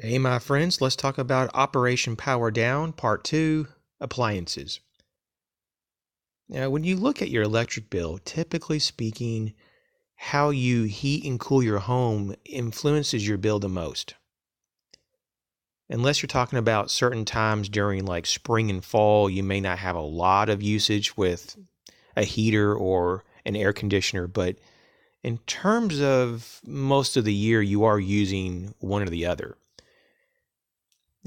Hey, my friends, let's talk about Operation Power Down, Part 2, Appliances. Now, when you look at your electric bill, typically speaking, how you heat and cool your home influences your bill the most. Unless you're talking about certain times during like spring and fall, you may not have a lot of usage with a heater or an air conditioner, but in terms of most of the year, you are using one or the other.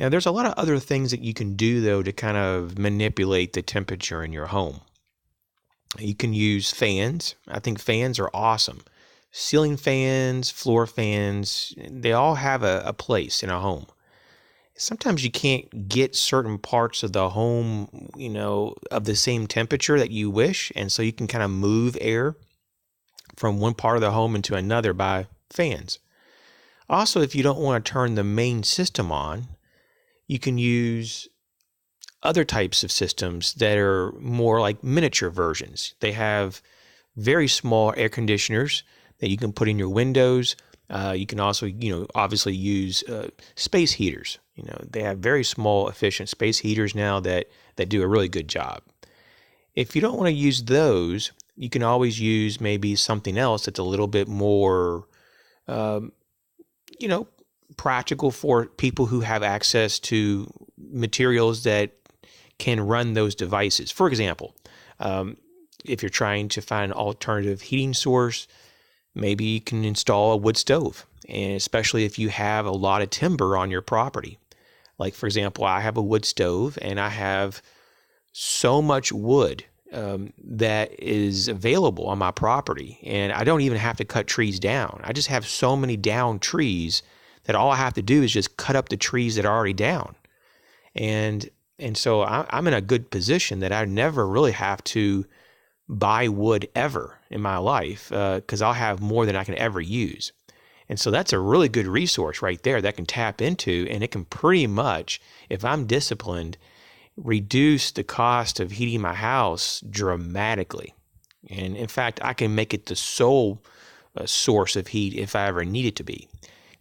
Now, there's a lot of other things that you can do, though, to kind of manipulate the temperature in your home. You can use fans. I think fans are awesome. Ceiling fans, floor fans, they all have a place in a home. Sometimes you can't get certain parts of the home, of the same temperature that you wish, and so you can kind of move air from one part of the home into another by fans. Also, if you don't want to turn the main system on, you can use other types of systems that are more like miniature versions. They have very small air conditioners that you can put in your windows. You can also, obviously use space heaters. They have very small, efficient space heaters now that do a really good job. If you don't want to use those, you can always use maybe something else that's a little bit more, practical for people who have access to materials that can run those devices. For example, if you're trying to find an alternative heating source, maybe you can install a wood stove, and especially if you have a lot of timber on your property. Like, for example, I have a wood stove, and I have so much wood that is available on my property, and I don't even have to cut trees down. I just have so many down trees that all I have to do is just cut up the trees that are already down. And so I'm in a good position that I never really have to buy wood ever in my life because I'll have more than I can ever use. And so that's a really good resource right there that I can tap into, and it can pretty much, if I'm disciplined, reduce the cost of heating my house dramatically. And in fact, I can make it the sole source of heat if I ever need it to be,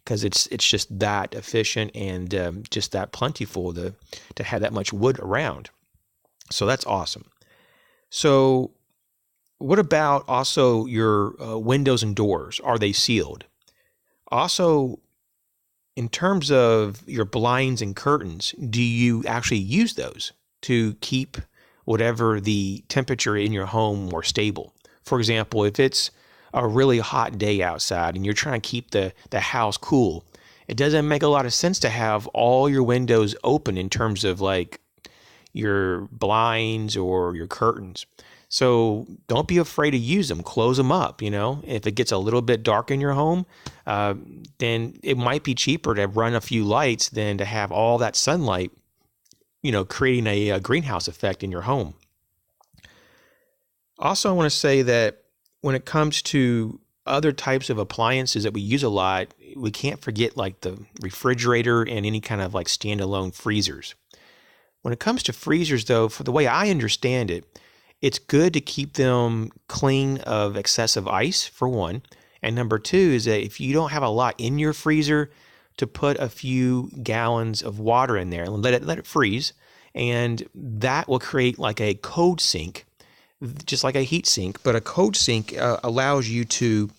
because it's just that efficient and just that plentiful to have that much wood around. So that's awesome. So what about also your windows and doors? Are they sealed? Also, in terms of your blinds and curtains, do you actually use those to keep whatever the temperature in your home more stable? For example, if it's a really hot day outside and you're trying to keep the house cool, it doesn't make a lot of sense to have all your windows open in terms of like your blinds or your curtains. So don't be afraid to use them. Close them up. If it gets a little bit dark in your home, then it might be cheaper to run a few lights than to have all that sunlight, creating a greenhouse effect in your home. Also, I want to say that when it comes to other types of appliances that we use a lot, we can't forget like the refrigerator and any kind of like standalone freezers. When it comes to freezers, though, for the way I understand it, it's good to keep them clean of excessive ice, for one. And number two is that if you don't have a lot in your freezer, to put a few gallons of water in there and let it freeze. And that will create like a cold sink, just like a heat sink, but a cold sink allows you to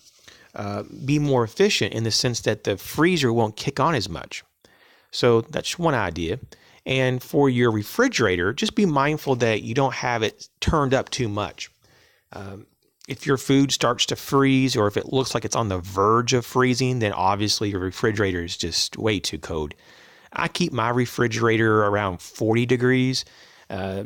be more efficient in the sense that the freezer won't kick on as much. So that's one idea. And for your refrigerator, just be mindful that you don't have it turned up too much. If your food starts to freeze, or if it looks like it's on the verge of freezing, then obviously your refrigerator is just way too cold. I keep my refrigerator around 40 degrees. I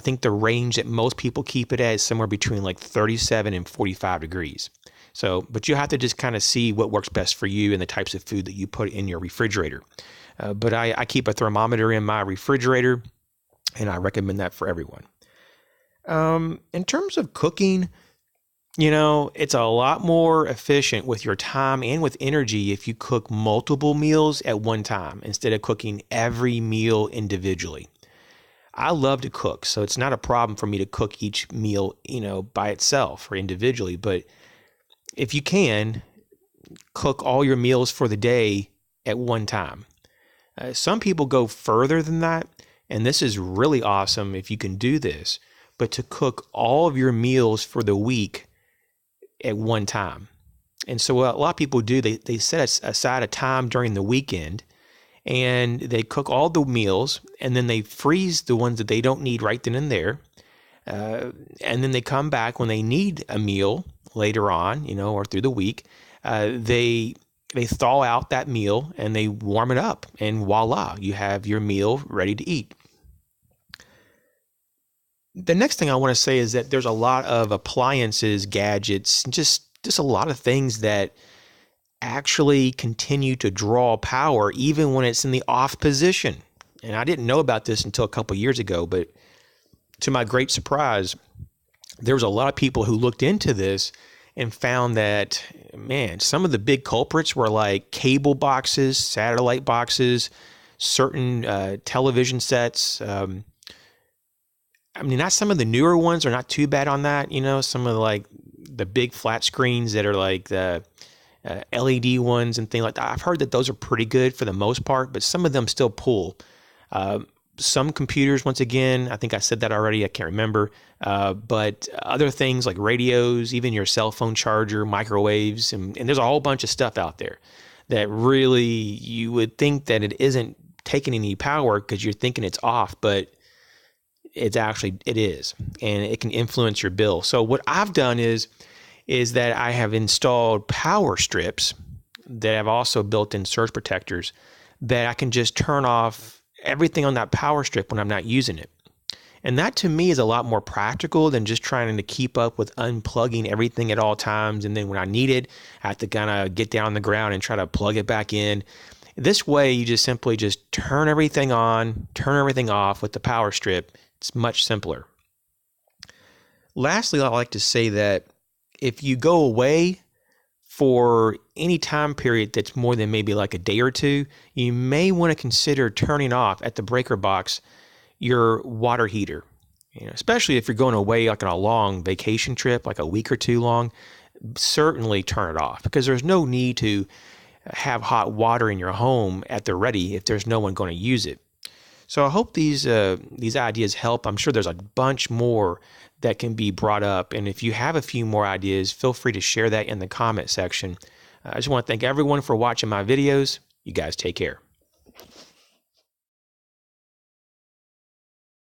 think the range that most people keep it at is somewhere between like 37 and 45 degrees. So, but you have to just kind of see what works best for you and the types of food that you put in your refrigerator. But I keep a thermometer in my refrigerator, and I recommend that for everyone. In terms of cooking, it's a lot more efficient with your time and with energy if you cook multiple meals at one time instead of cooking every meal individually. I love to cook, so it's not a problem for me to cook each meal, by itself or individually. But if you can, cook all your meals for the day at one time. Some people go further than that, and this is really awesome if you can do this, but to cook all of your meals for the week at one time. And so what a lot of people do, they set aside a time during the weekend, and they cook all the meals, and then they freeze the ones that they don't need right then and there. And then they come back when they need a meal later on, or through the week. They thaw out that meal and they warm it up, and voila, you have your meal ready to eat. The next thing I want to say is that there's a lot of appliances, gadgets, just a lot of things that actually continue to draw power even when it's in the off position. And I didn't know about this until a couple years ago, but to my great surprise, there was a lot of people who looked into this and found that, man, some of the big culprits were like cable boxes, satellite boxes, certain television sets. Not some of the newer ones are not too bad on that. Some of the big flat screens that are like the LED ones and things like that. I've heard that those are pretty good for the most part, but some of them still pull. Some computers, once again, I think I said that already, I can't remember, but other things like radios, even your cell phone charger, microwaves, and there's a whole bunch of stuff out there that really you would think that it isn't taking any power because you're thinking it's off, but it is, and it can influence your bill. So what I've done is that I have installed power strips that have also built in surge protectors that I can just turn off everything on that power strip when I'm not using it. And that to me is a lot more practical than just trying to keep up with unplugging everything at all times. And then when I need it, I have to kind of get down on the ground and try to plug it back in. This way, you just simply just turn everything on, turn everything off with the power strip. It's much simpler. Lastly, I'd like to say that if you go away for any time period that's more than maybe like a day or two, you may want to consider turning off at the breaker box your water heater. Especially if you're going away like on a long vacation trip, like a week or two long, certainly turn it off, because there's no need to have hot water in your home at the ready if there's no one going to use it. So I hope these ideas help. I'm sure there's a bunch more that can be brought up. And if you have a few more ideas, feel free to share that in the comment section. I just want to thank everyone for watching my videos. You guys take care.